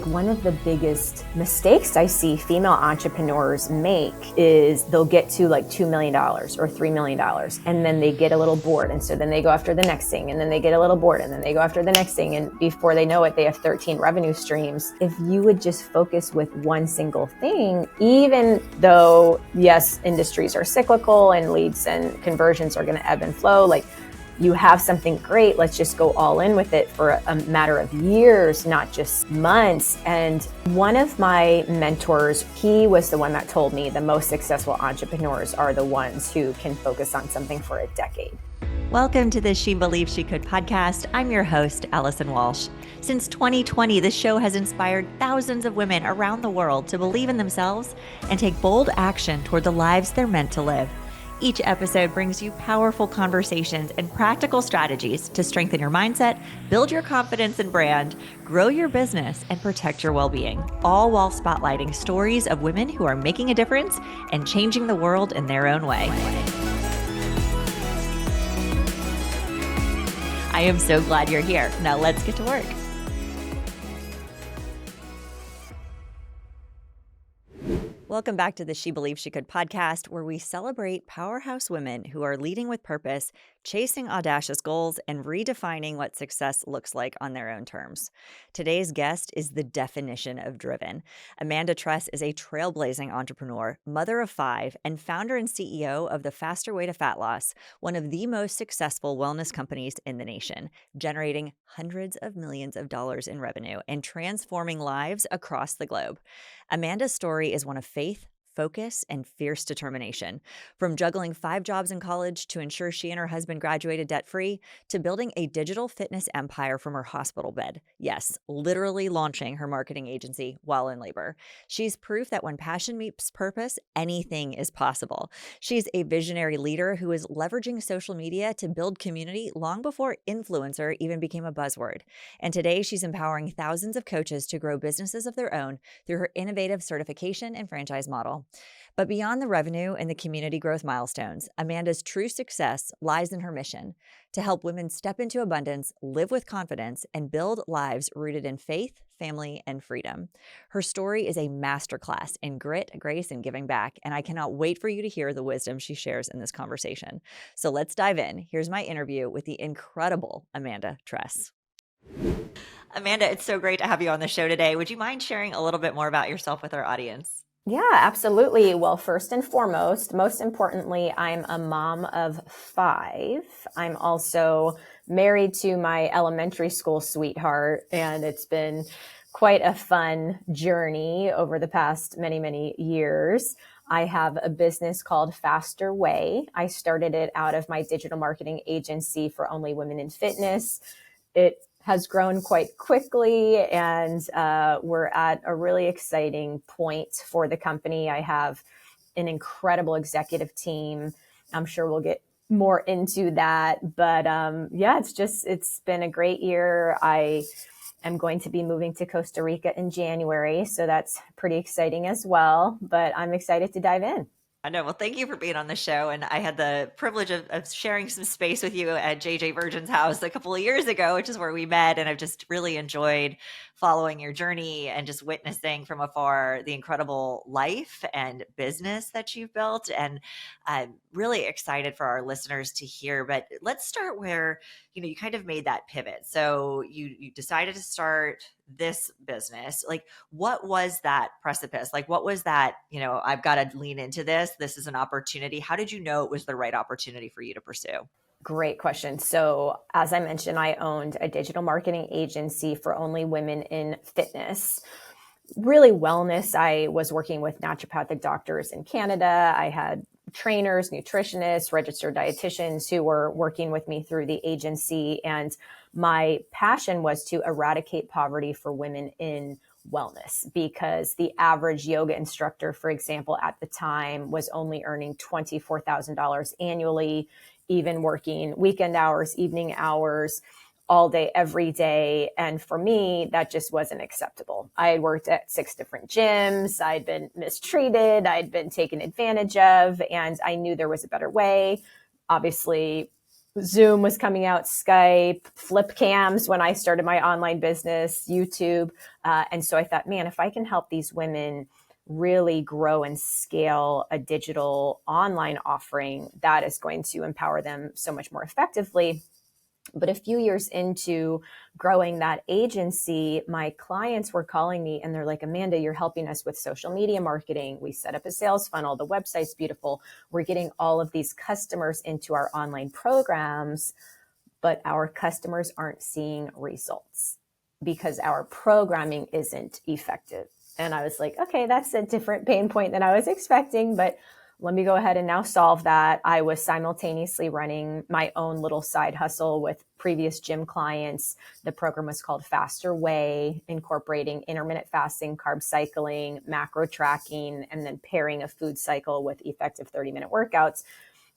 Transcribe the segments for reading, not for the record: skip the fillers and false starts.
like one of the biggest mistakes I see female entrepreneurs make is they'll get to like $2 million or $3 million and then they get a little bored. And so then they go after the next thing and then they get a little bored and then they go after the next thing. And before they know it, they have 13 revenue streams. If you would just focus with one single thing, even though, yes, industries are cyclical and leads and conversions are going to ebb and flow, like you have something great, let's just go all in with it for a matter of years, not just months. And one of my mentors, he was the one that told me the most successful entrepreneurs are the ones who can focus on something for a decade. Welcome to the She Believed She Could podcast. I'm your host, Allison Walsh. Since 2020, this show has inspired thousands of women around the world to believe in themselves and take bold action toward the lives they're meant to live. Each episode brings you powerful conversations and practical strategies to strengthen your mindset, build your confidence and brand, grow your business, and protect your well-being, all while spotlighting stories of women who are making a difference and changing the world in their own way. I am so glad you're here. Now let's get to work. Welcome back to the She Believed She Could podcast, where we celebrate powerhouse women who are leading with purpose, chasing audacious goals, and redefining what success looks like on their own terms. Today's guest is the definition of driven. Amanda Tress is a trailblazing entrepreneur, mother of 5, and founder and CEO of the Faster Way to Fat Loss, one of the most successful wellness companies in the nation, generating hundreds of millions of dollars in revenue and transforming lives across the globe. Amanda's story is one of faith, focus, and fierce determination. From juggling 5 jobs in college to ensure she and her husband graduated debt-free, to building a digital fitness empire from her hospital bed. Yes, literally launching her marketing agency while in labor. She's proof that when passion meets purpose, anything is possible. She's a visionary leader who is leveraging social media to build community long before influencer even became a buzzword. And today she's empowering thousands of coaches to grow businesses of their own through her innovative certification and franchise model. But beyond the revenue and the community growth milestones, Amanda's true success lies in her mission to help women step into abundance, live with confidence, and build lives rooted in faith, family, and freedom. Her story is a masterclass in grit, grace, and giving back, and I cannot wait for you to hear the wisdom she shares in this conversation. So let's dive in. Here's my interview with the incredible Amanda Tress. Amanda, it's so great to have you on the show today. Would you mind sharing a little bit more about yourself with our audience? Yeah, absolutely. Well, first and foremost, most importantly, I'm a mom of 5. I'm also married to my elementary school sweetheart, and it's been quite a fun journey over the past many, many years. I have a business called Faster Way. I started it out of my digital marketing agency for only women in fitness. It has grown quite quickly, and we're at a really exciting point for the company. I have an incredible executive team. I'm sure we'll get more into that, but yeah, it's been a great year. I am going to be moving to Costa Rica in January, so that's pretty exciting as well, but I'm excited to dive in. I know. Well, thank you for being on the show. And I had the privilege of sharing some space with you at JJ Virgin's house a couple of years ago, which is where we met. And I've just really enjoyed following your journey and just witnessing from afar the incredible life and business that you've built. And I'm really excited for our listeners to hear. But let's start where, you kind of made that pivot. So you decided to start this business. Like, what was that precipice? Like, what was that, I've got to lean into this. This is an opportunity. How did you know it was the right opportunity for you to pursue? Great question. So as I mentioned, I owned a digital marketing agency for only women in fitness. Really wellness. I was working with naturopathic doctors in Canada. I had trainers, nutritionists, registered dietitians who were working with me through the agency. And my passion was to eradicate poverty for women in wellness, because the average yoga instructor, for example, at the time was only earning $24,000 annually, even working weekend hours, evening hours, all day, every day. And for me, that just wasn't acceptable. I had worked at 6 different gyms. I'd been mistreated. I'd been taken advantage of, and I knew there was a better way. Obviously, Zoom was coming out, Skype, flip cams when I started my online business, YouTube. And so I thought, man, if I can help these women really grow and scale a digital online offering, that is going to empower them so much more effectively. But a few years into growing that agency, my clients were calling me and they're like, Amanda, you're helping us with social media marketing. We set up a sales funnel. The website's beautiful. We're getting all of these customers into our online programs, but our customers aren't seeing results because our programming isn't effective. And I was like, okay, that's a different pain point than I was expecting, but let me go ahead and now solve that. I was simultaneously running my own little side hustle with previous gym clients. The program was called Faster Way, incorporating intermittent fasting, carb cycling, macro tracking, and then pairing a food cycle with effective 30-minute workouts.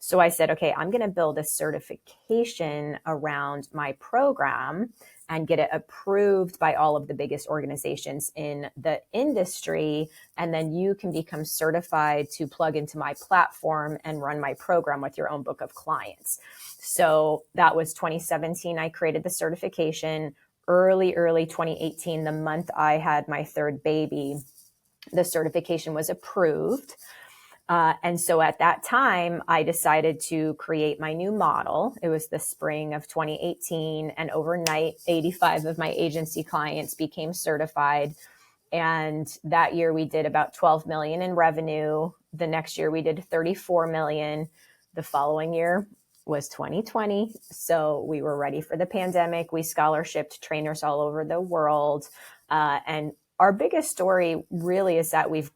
So I said, okay, I'm going to build a certification around my program and get it approved by all of the biggest organizations in the industry. And then you can become certified to plug into my platform and run my program with your own book of clients. So that was 2017. I created the certification. Early 2018, the month I had my third baby, the certification was approved. And so at that time, I decided to create my new model. It was the spring of 2018, and overnight, 85 of my agency clients became certified. And that year we did about 12 million in revenue. The next year we did 34 million. The following year was 2020. So we were ready for the pandemic. We scholarshiped trainers all over the world. And our biggest story really is that we've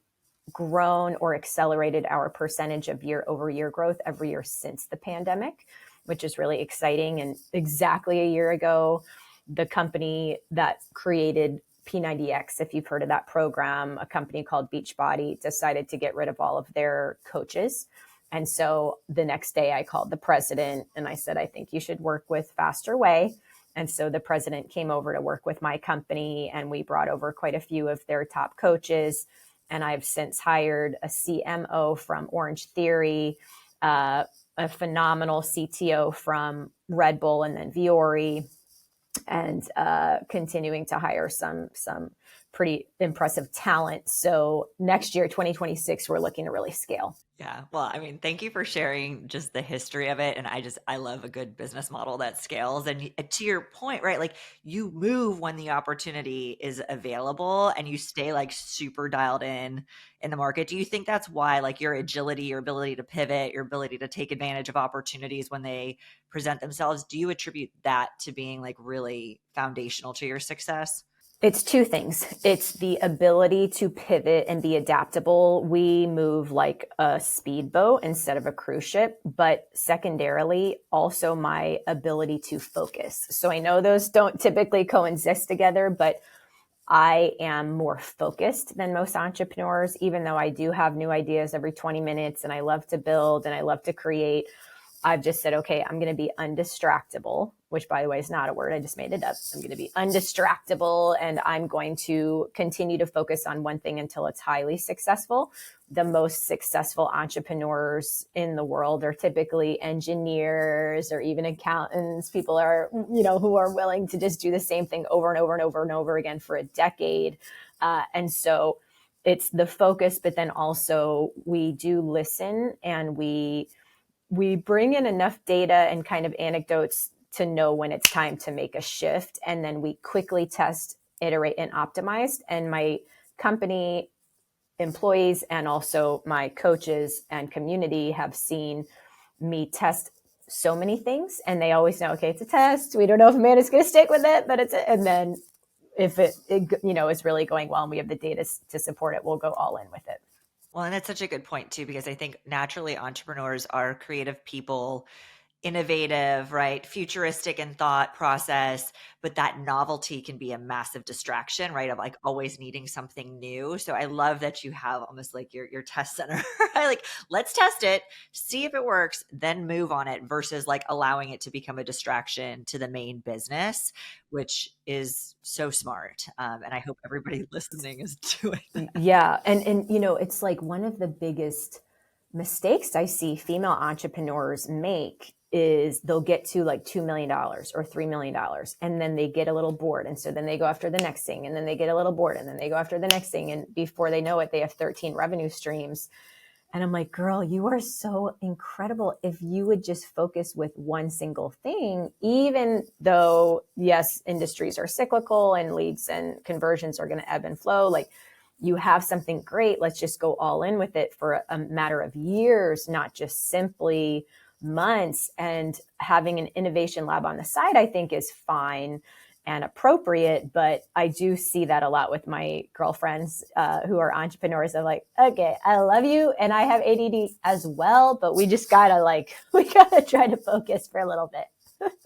grown or accelerated our percentage of year over year growth every year since the pandemic, which is really exciting. And exactly a year ago, the company that created P90X, if you've heard of that program, a company called Beachbody, decided to get rid of all of their coaches. And so the next day I called the president and I said, I think you should work with Faster Way. And so the president came over to work with my company and we brought over quite a few of their top coaches. And I've since hired a CMO from Orange Theory, a phenomenal CTO from Red Bull and then Viore, and continuing to hire some pretty impressive talent. So next year, 2026, we're looking to really scale. Yeah. Well, I mean, thank you for sharing just the history of it. And I love a good business model that scales. And to your point, right? Like you move when the opportunity is available and you stay like super dialed in the market. Do you think that's why like your agility, your ability to pivot, your ability to take advantage of opportunities when they present themselves, do you attribute that to being like really foundational to your success? It's two things. It's the ability to pivot and be adaptable. We move like a speedboat instead of a cruise ship, but secondarily, also my ability to focus. So I know those don't typically coexist together, but I am more focused than most entrepreneurs, even though I do have new ideas every 20 minutes and I love to build and I love to create. I've just said, okay, I'm going to be undistractable, which by the way is not a word. I just made it up. I'm going to be undistractable and I'm going to continue to focus on one thing until it's highly successful. The most successful entrepreneurs in the world are typically engineers or even accountants. People are, who are willing to just do the same thing over and over and over and over again for a decade. And so it's the focus, but then also we do listen and we bring in enough data and kind of anecdotes to know when it's time to make a shift. And then we quickly test, iterate, and optimize. And my company employees and also my coaches and community have seen me test so many things. And they always know, okay, it's a test. We don't know if Amanda's going to stick with it, but and then if it is really going well and we have the data to support it, we'll go all in with it. Well, and that's such a good point too, because I think naturally entrepreneurs are creative people, innovative, right? Futuristic in thought process, but that novelty can be a massive distraction, right? Of like always needing something new. So I love that you have almost like your test center, right? Like let's test it, see if it works, then move on it versus like allowing it to become a distraction to the main business, which is so smart. And I hope everybody listening is doing that. Yeah. And it's like one of the biggest mistakes I see female entrepreneurs make is they'll get to like $2 million or $3 million. And then they get a little bored. And so then they go after the next thing, and then they get a little bored, and then they go after the next thing. And before they know it, they have 13 revenue streams. And I'm like, girl, you are so incredible. If you would just focus with one single thing, even though, yes, industries are cyclical and leads and conversions are going to ebb and flow, like you have something great. Let's just go all in with it for a matter of years, not just simply months. And having an innovation lab on the side, I think, is fine and appropriate. But I do see that a lot with my girlfriends who are entrepreneurs. I'm like, okay, I love you. And I have ADD as well, but we just gotta we gotta try to focus for a little bit.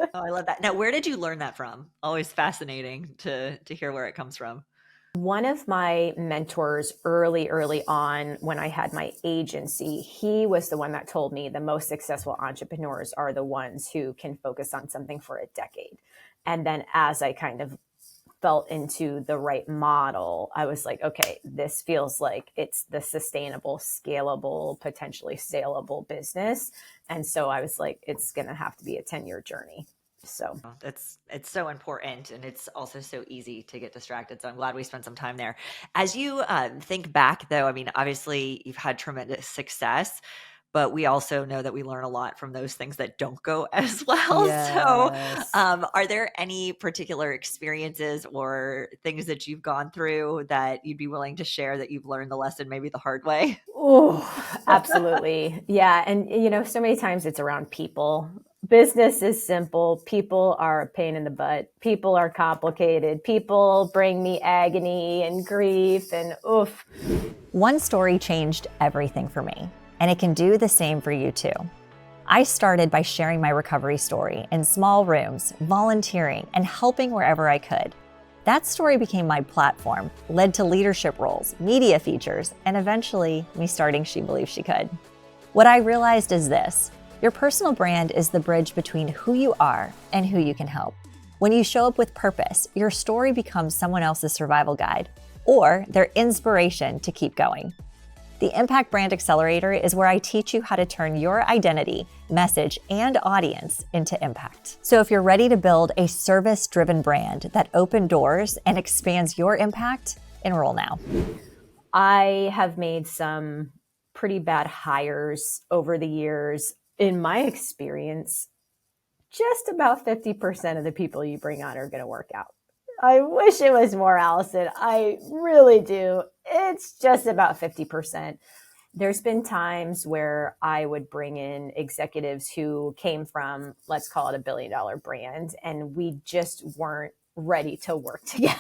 Oh, I love that. Now, where did you learn that from? Always fascinating to hear where it comes from. One of my mentors early on when I had my agency, he was the one that told me the most successful entrepreneurs are the ones who can focus on something for a decade. And then as I kind of felt into the right model, I was like, okay, this feels like it's the sustainable, scalable, potentially saleable business. And so I was like, it's going to have to be a 10-year journey. So it's so important, and it's also so easy to get distracted. So I'm glad we spent some time there. As you think back, though, I mean, obviously you've had tremendous success, but we also know that we learn a lot from those things that don't go as well. yes. So are there any particular experiences or things that you've gone through that you'd be willing to share that you've learned the lesson maybe the hard way? Oh, absolutely. Yeah. And, so many times it's around people. Business is simple. People are a pain in the butt. People are complicated. People bring me agony and grief and oof. One story changed everything for me, and it can do the same for you too. I started by sharing my recovery story in small rooms, volunteering, and helping wherever I could. That story became my platform, led to leadership roles, media features, and eventually me starting She Believes She Could. What I realized is this: your personal brand is the bridge between who you are and who you can help. When you show up with purpose, your story becomes someone else's survival guide or their inspiration to keep going. The Impact Brand Accelerator is where I teach you how to turn your identity, message, and audience into impact. So if you're ready to build a service-driven brand that opens doors and expands your impact, enroll now. I have made some pretty bad hires over the years. In my experience, just about 50% of the people you bring on are going to work out. I wish it was more, Allison. I really do. It's just about 50%. There's been times where I would bring in executives who came from, let's call it $1 billion brand, and we just weren't ready to work together.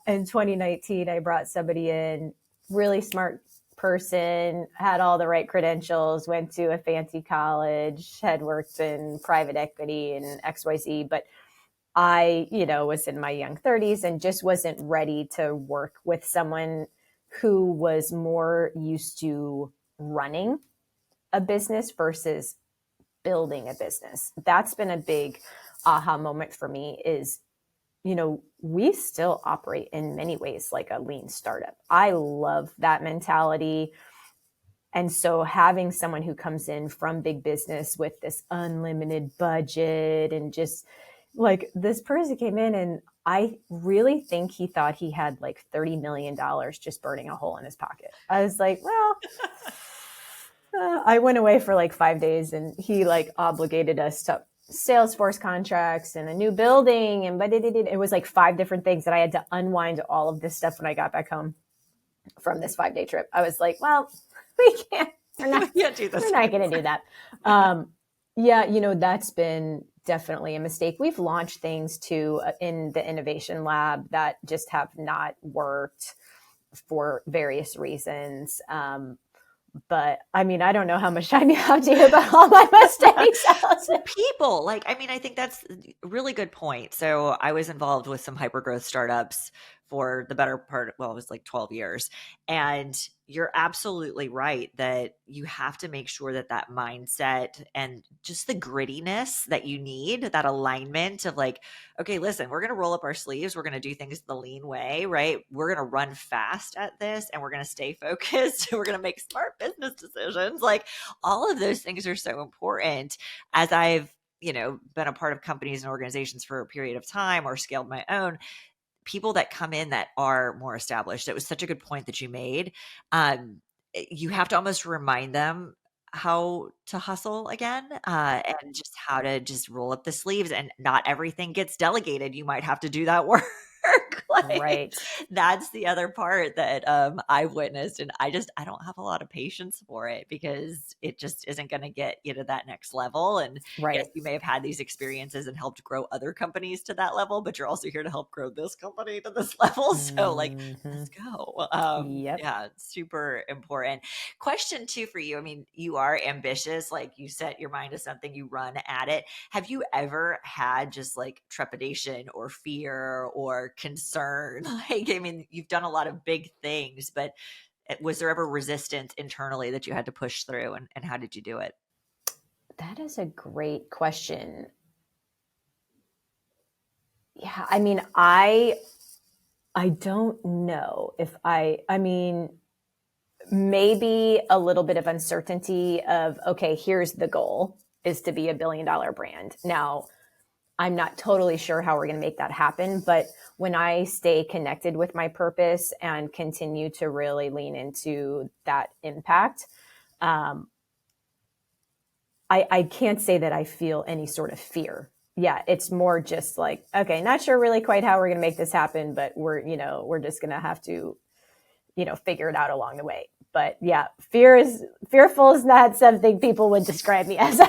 In 2019, I brought somebody in, really smart person, had all the right credentials, went to a fancy college, had worked in private equity and XYZ, but I, was in my young 30s and just wasn't ready to work with someone who was more used to running a business versus building a business. That's been a big aha moment for me is, we still operate in many ways like a lean startup. I love that mentality. And so having someone who comes in from big business with this unlimited budget and just like this person came in and I really think he thought he had like $30 million just burning a hole in his pocket. I was like, well, I went away for like 5 days and he like obligated us to Salesforce contracts and a new building. And it was like 5 different things that I had to unwind all of this stuff when I got back home from this 5-day trip. I was like, well, we're not going to do that. That's been definitely a mistake. We've launched things too in the innovation lab that just have not worked for various reasons. But I mean, I don't know how much time you have to hear about all my mistakes. People, I think that's a really good point. So I was involved with some hypergrowth startups for the better part, well, it was like 12 years. And you're absolutely right that you have to make sure that that mindset and just the grittiness that you need, that alignment of like, okay, listen, we're going to roll up our sleeves. We're going to do things the lean way, right? We're going to run fast at this and we're going to stay focused. We're going to make smart business decisions. Like all of those things are so important. As I've, been a part of companies and organizations for a period of time or scaled my own, people that come in that are more established. It was such a good point that you made. You have to almost remind them how to hustle again, and just how to just roll up the sleeves, and not everything gets delegated. You might have to do that work. Like, Right. that's the other part that I've witnessed, and I don't have a lot of patience for it because it just isn't going to get you to that next level. And yes, Right. you may have had these experiences and helped grow other companies to that level, but you're also here to help grow this company to this level. So like, let's go. Yep. Yeah, super important. Question two for you. I mean, you are ambitious. Like you set your mind to something, you run at it. Have you ever had just like trepidation or fear or concern? Like, I mean, you've done a lot of big things, but was there ever resistance internally that you had to push through, and how did you do it? That is a great question. Yeah, I mean, I don't know if I mean, maybe a little bit of uncertainty of, okay, here's the goal is to be $1 billion brand. Now, I'm not totally sure how we're going to make that happen, but when I stay connected with my purpose and continue to really lean into that impact, I can't say that I feel any sort of fear. Yeah, it's more just like, okay, not sure really quite how we're going to make this happen, but we're just going to have to, figure it out along the way. But yeah, fearful is not something people would describe me as.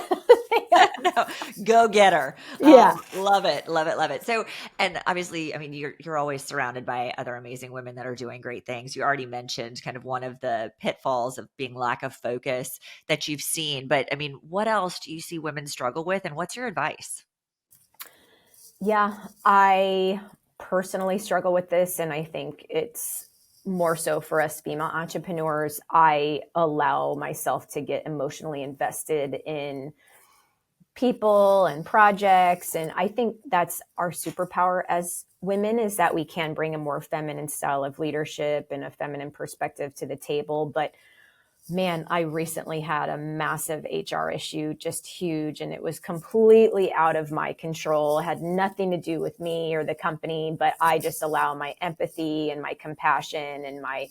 No, go get her. Yeah. Love it, love it, love it. So, and obviously, I mean, you're always surrounded by other amazing women that are doing great things. You already mentioned kind of one of the pitfalls of being lack of focus that you've seen, but I mean, what else do you see women struggle with, and what's your advice? Yeah, I personally struggle with this, and I think it's more so for us female entrepreneurs. I allow myself to get emotionally invested in people and projects, and I think that's our superpower as women, is that we can bring a more feminine style of leadership and a feminine perspective to the table. But man, I recently had a massive HR issue, just huge, and it was completely out of my control. It had nothing to do with me or the company, but I just allow my empathy and my compassion and my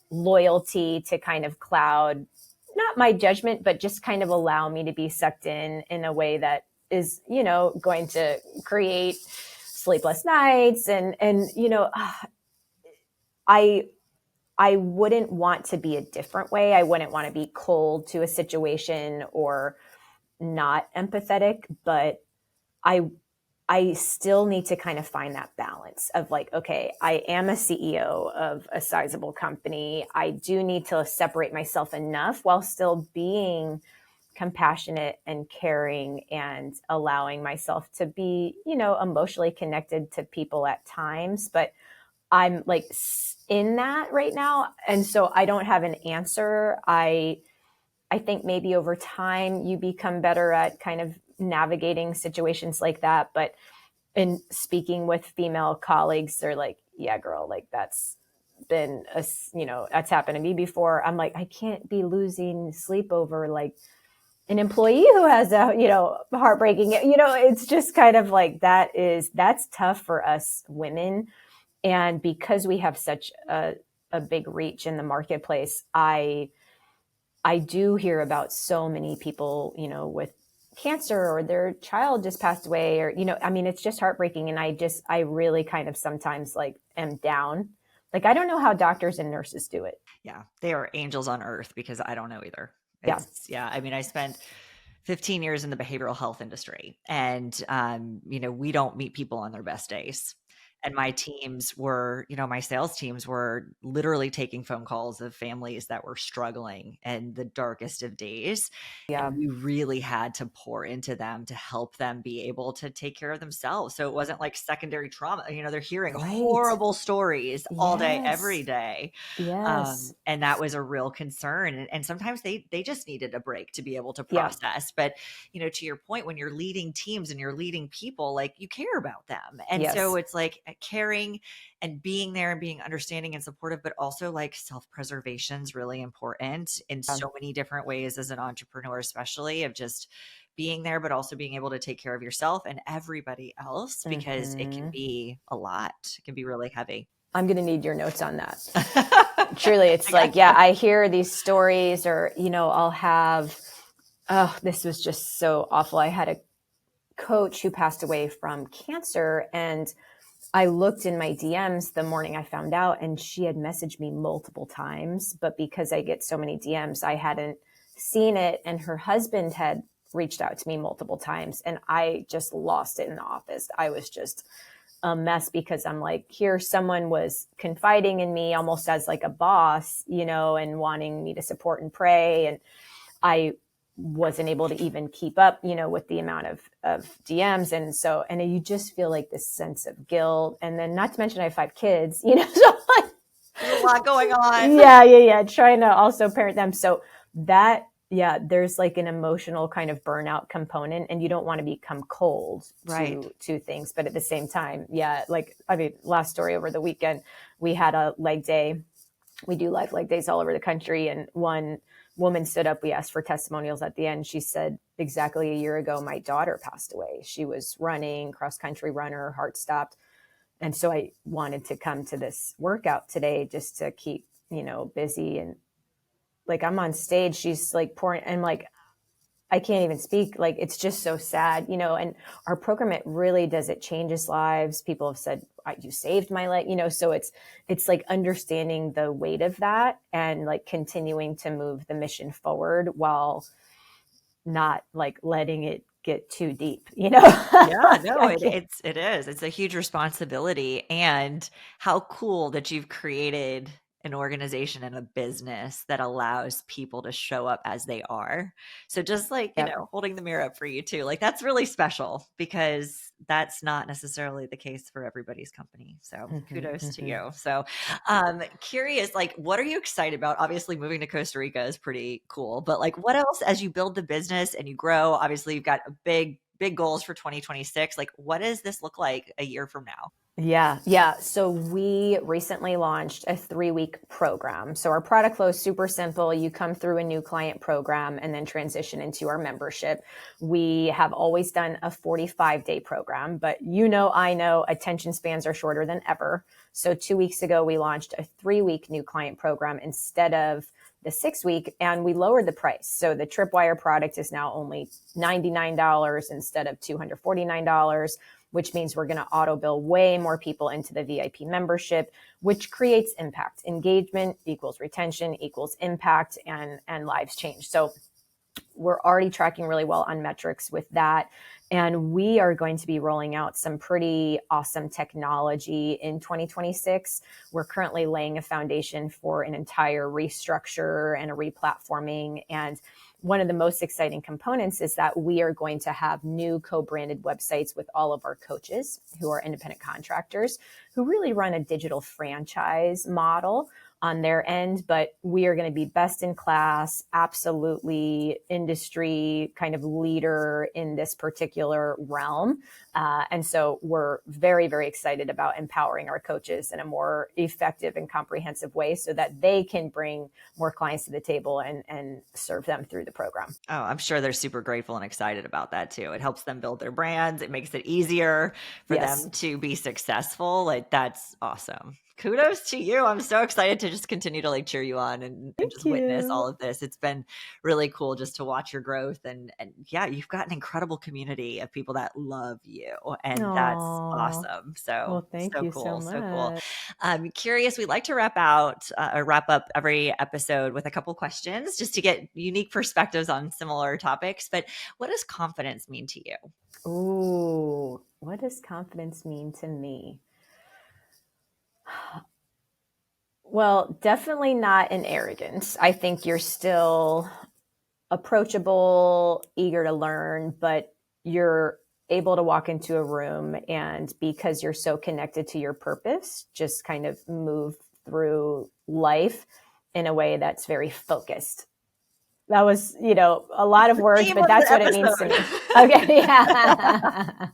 loyalty to kind of cloud, not my judgment, but just kind of allow me to be sucked in a way that is, going to create sleepless nights. And, I I wouldn't want to be a different way. I wouldn't want to be cold to a situation or not empathetic, but I I still need to kind of find that balance of like, okay, I am a CEO of a sizable company. I do need to separate myself enough while still being compassionate and caring and allowing myself to be, emotionally connected to people at times. But I'm like in that right now. And so I don't have an answer. I think maybe over time you become better at kind of navigating situations like that. But in speaking with female colleagues, they're like, yeah, girl, like that's been that's happened to me before. I'm like, I can't be losing sleep over like an employee who has a, heartbreaking, it's just kind of like that's tough for us women. And because we have such a big reach in the marketplace, I do hear about so many people, with cancer or their child just passed away or, I mean, it's just heartbreaking. And I really kind of sometimes like am down. Like, I don't know how doctors and nurses do it. Yeah, they are angels on earth because I don't know either. Yeah. Yeah, I mean, I spent 15 years in the behavioral health industry, and we don't meet people on their best days. And my teams were, my sales teams were literally taking phone calls of families that were struggling in the darkest of days. Yeah. And we really had to pour into them to help them be able to take care of themselves. So it wasn't like secondary trauma. They're hearing Right. horrible stories all day, every Yes. day. Yes. And that was a real concern. And sometimes they just needed a break to be able to Yeah. process. But, to your point, when you're leading teams and you're leading people, like you care about them. And Yes. so it's like caring and being there and being understanding and supportive, but also like self-preservation is really important in so many different ways as an entrepreneur, especially of just being there, but also being able to take care of yourself and everybody else, because it can be a lot. It can be really heavy. I'm going to need your notes on that. Truly, it's like, yeah, I hear these stories or, I'll have, this was just so awful. I had a coach who passed away from cancer, and I looked in my DMs the morning I found out, and she had messaged me multiple times, but because I get so many DMs, I hadn't seen it. And her husband had reached out to me multiple times, and I just lost it in the office. I was just a mess because I'm like, here, someone was confiding in me almost as like a boss, and wanting me to support and pray. And I wasn't able to even keep up, with the amount of DMs. And so, and you just feel like this sense of guilt. And then not to mention I have 5 kids, so like, there's a lot going on. Yeah. Trying to also parent them. So that, there's like an emotional kind of burnout component, and you don't want to become cold to things. But at the same time, last story over the weekend, we had a leg day. We do live leg days all over the country. And one woman stood up. We asked for testimonials at the end. She said, exactly a year ago, my daughter passed away. She was running, cross-country runner, heart stopped. And so I wanted to come to this workout today just to keep, busy. And like, I'm on stage, she's like pouring, and like, I can't even speak. Like, it's just so sad, and our program, it really does, it changes lives. People have said, you saved my life, so it's like understanding the weight of that and like continuing to move the mission forward while not like letting it get too deep, Yeah, no, it is. It's a huge responsibility. And how cool that you've created an organization and a business that allows people to show up as they are. So just like, holding the mirror up for you too, like that's really special because that's not necessarily the case for everybody's company. So kudos to you. So curious, like, what are you excited about? Obviously moving to Costa Rica is pretty cool, but like what else as you build the business and you grow? Obviously you've got a big goals for 2026. Like, what does this look like a year from now? Yeah. So we recently launched a 3-week program. So our product flow is super simple. You come through a new client program and then transition into our membership. We have always done a 45-day program, but I know attention spans are shorter than ever. So 2 weeks ago, we launched a 3-week new client program instead of the 6-week, and we lowered the price. So the Tripwire product is now only $99 instead of $249, which means we're going to auto bill way more people into the VIP membership, which creates impact. Engagement equals retention equals impact, and lives change. So we're already tracking really well on metrics with that. And we are going to be rolling out some pretty awesome technology in 2026. We're currently laying a foundation for an entire restructure and a replatforming. And one of the most exciting components is that we are going to have new co-branded websites with all of our coaches who are independent contractors who really run a digital franchise model on their end, but we are going to be best in class, absolutely industry kind of leader in this particular realm. And so we're very, very excited about empowering our coaches in a more effective and comprehensive way so that they can bring more clients to the table and serve them through the program. Oh, I'm sure they're super grateful and excited about that too. It helps them build their brands. It makes it easier for them to be successful. Like, that's awesome. Kudos to you. I'm so excited to just continue to like cheer you on and just witness all of this. It's been really cool just to watch your growth. And yeah, you've got an incredible community of people that love you. And that's awesome. So thank you cool. so much. So cool. I'm curious, we like to wrap up every episode with a couple questions just to get unique perspectives on similar topics. But what does confidence mean to you? Ooh, what does confidence mean to me? Well, definitely not an arrogance. I think you're still approachable, eager to learn, but you're able to walk into a room and because you're so connected to your purpose, just kind of move through life in a way that's very focused. That was, a lot of words, Theme but of the that's what it means to me. episode. Okay. Yeah.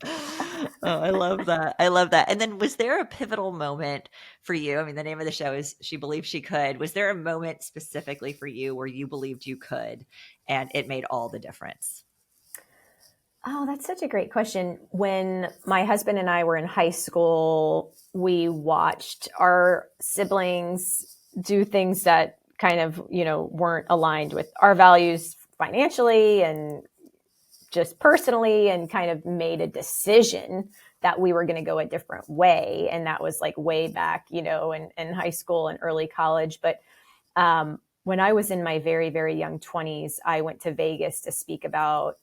Oh, I love that. I love that. And then was there a pivotal moment for you? I mean, the name of the show is She Believed She Could. Was there a moment specifically for you where you believed you could and it made all the difference? Oh, that's such a great question. When my husband and I were in high school, we watched our siblings do things that kind of, weren't aligned with our values financially and just personally, and kind of made a decision that we were going to go a different way. And that was like way back, in high school and early college. But when I was in my very, very young 20s, I went to Vegas to speak about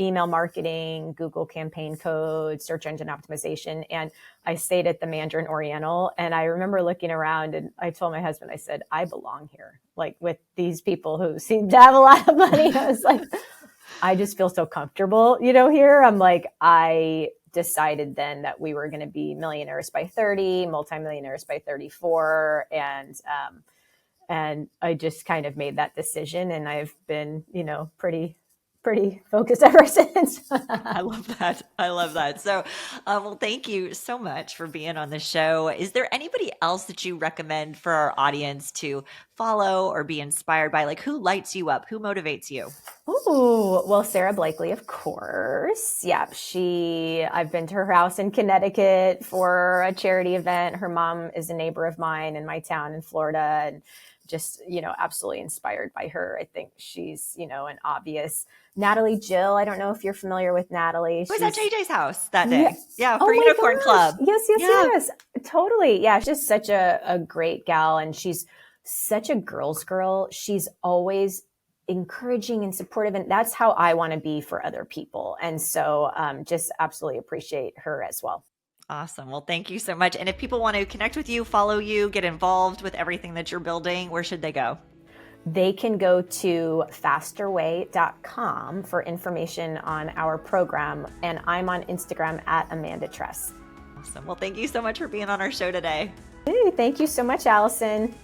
email marketing, Google campaign code, search engine optimization. And I stayed at the Mandarin Oriental. And I remember looking around and I told my husband, I said, I belong here, like with these people who seem to have a lot of money. I was like, I just feel so comfortable, here. I'm like, I decided then that we were going to be millionaires by 30, multimillionaires by 34. And I just kind of made that decision, and I've been, pretty focused ever since. I love that. I love that. So, well, thank you so much for being on the show. Is there anybody else that you recommend for our audience to follow or be inspired by? Like, who lights you up? Who motivates you? Oh, well, Sarah Blakely, of course. Yeah, I've been to her house in Connecticut for a charity event. Her mom is a neighbor of mine in my town in Florida, and just, absolutely inspired by her. I think she's, an obvious. Natalie Jill, I don't know if you're familiar with Natalie. Was at JJ's house that day. Yeah, for oh my Unicorn gosh. Club. Yes. Totally. Yeah, she's just such a great gal, and she's such a girl's girl. She's always encouraging and supportive, and that's how I want to be for other people. And so just absolutely appreciate her as well. Awesome. Well, thank you so much. And if people want to connect with you, follow you, get involved with everything that you're building, where should they go? They can go to fasterway.com for information on our program. And I'm on Instagram at Amanda Tress. Awesome. Well, thank you so much for being on our show today. Hey, thank you so much, Allison.